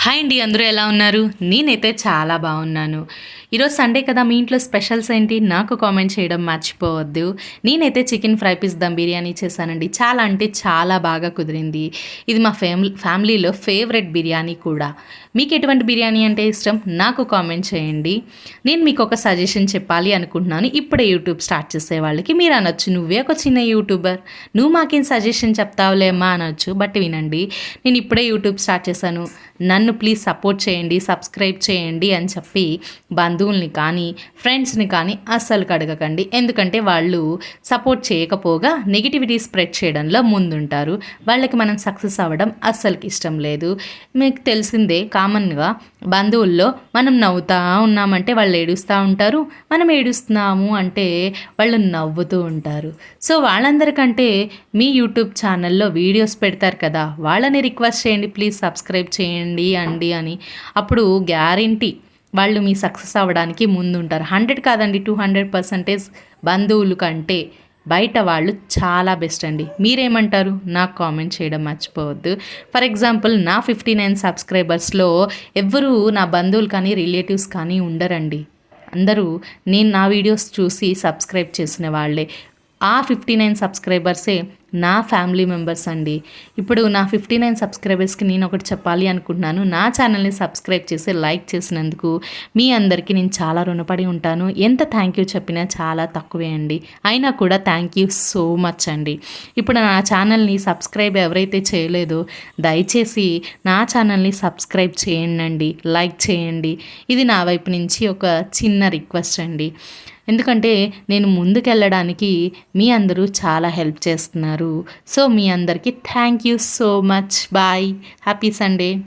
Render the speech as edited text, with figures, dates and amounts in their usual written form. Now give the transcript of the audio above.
Hi అండి, అందరూ ఎలా ఉన్నారు? నేనైతే చాలా బాగున్నాను. ఈరోజు సండే కదా, మీ ఇంట్లో స్పెషల్స్ ఏంటి నాకు కామెంట్ చేయడం మర్చిపోవద్దు. నేనైతే chicken fry piece dum biryani చేశానండి. చాలా అంటే చాలా బాగా కుదిరింది. ఇది మా ఫ్యామిలీలో ఫేవరెట్ బిర్యానీ కూడా. మీకు ఎటువంటి బిర్యానీ అంటే ఇష్టం నాకు కామెంట్ చేయండి. నేను మీకు ఒక సజెషన్ చెప్పాలి అనుకుంటున్నాను. ఇప్పుడే యూట్యూబ్ స్టార్ట్ చేసే వాళ్ళకి మీరు అనొచ్చు, నువ్వే ఒక చిన్న యూట్యూబర్, నువ్వు మాకేం సజెషన్ చెప్తావులేమ్మా అనొచ్చు. బట్ వినండి, నేను ఇప్పుడే యూట్యూబ్ స్టార్ట్ చేశాను, నన్ను ప్లీజ్ సపోర్ట్ చేయండి, సబ్స్క్రైబ్ చేయండి అని చెప్పి బంధువుల్ని కానీ ఫ్రెండ్స్ని కానీ అస్సలు అడగకండి. ఎందుకంటే వాళ్ళు సపోర్ట్ చేయకపోగా నెగిటివిటీ స్ప్రెడ్ చేయడంలో ముందుంటారు. వాళ్ళకి మనం సక్సెస్ అవ్వడం అస్సలకి ఇష్టం లేదు. మీకు తెలిసిందే, కామన్గా బంధువుల్లో మనం నవ్వుతూ ఉన్నామంటే వాళ్ళు ఏడుస్తూ ఉంటారు, మనం ఏడుస్తున్నాము అంటే వాళ్ళు నవ్వుతూ ఉంటారు. సో వాళ్ళందరికంటే మీ యూట్యూబ్ ఛానల్లో వీడియోస్ పెడతారు కదా, వాళ్ళని రిక్వెస్ట్ చేయండి, ప్లీజ్ సబ్స్క్రైబ్ చేయండి అండి అని. అప్పుడు గ్యారెంటీ వాళ్ళు మీ సక్సెస్ అవ్వడానికి ముందుంటారు. 100 కాదండి, 200% బంధువులు కంటే బయట వాళ్ళు చాలా బెస్ట్ అండి. మీరేమంటారు నాకు కామెంట్ చేయడం మర్చిపోవద్దు. ఫర్ ఎగ్జాంపుల్, నా 59 సబ్స్క్రైబర్స్లో ఎవ్వరూ నా బంధువులు కానీ రిలేటివ్స్ కానీ ఉండరండి. అందరూ నేను నా వీడియోస్ చూసి సబ్స్క్రైబ్ చేసిన వాళ్ళే. ఆ 59 సబ్స్క్రైబర్సే నా ఫ్యామిలీ మెంబర్స్ అండి. ఇప్పుడు నా 59 సబ్స్క్రైబర్స్కి నేను ఒకటి చెప్పాలి అనుకుంటున్నాను. నా ఛానల్ని సబ్స్క్రైబ్ చేసి లైక్ చేసినందుకు మీ అందరికీ నేను చాలా రుణపడి ఉంటాను. ఎంత థ్యాంక్ యూ చెప్పినా చాలా తక్కువే అండి. అయినా కూడా థ్యాంక్ యూ సో మచ్ అండి. ఇప్పుడు నా ఛానల్ని సబ్స్క్రైబ్ ఎవరైతే చేయలేదో దయచేసి నా ఛానల్ని సబ్స్క్రైబ్ చేయండి, లైక్ చేయండి. ఇది నా వైపు నుంచి ఒక చిన్న రిక్వెస్ట్ అండి. ఎందుకంటే నేను ముందుకెళ్ళడానికి మీ అందరూ చాలా హెల్ప్ చేస్తున్నారు. సో మీ అందరికీ thank you so much. Bye, happy Sunday.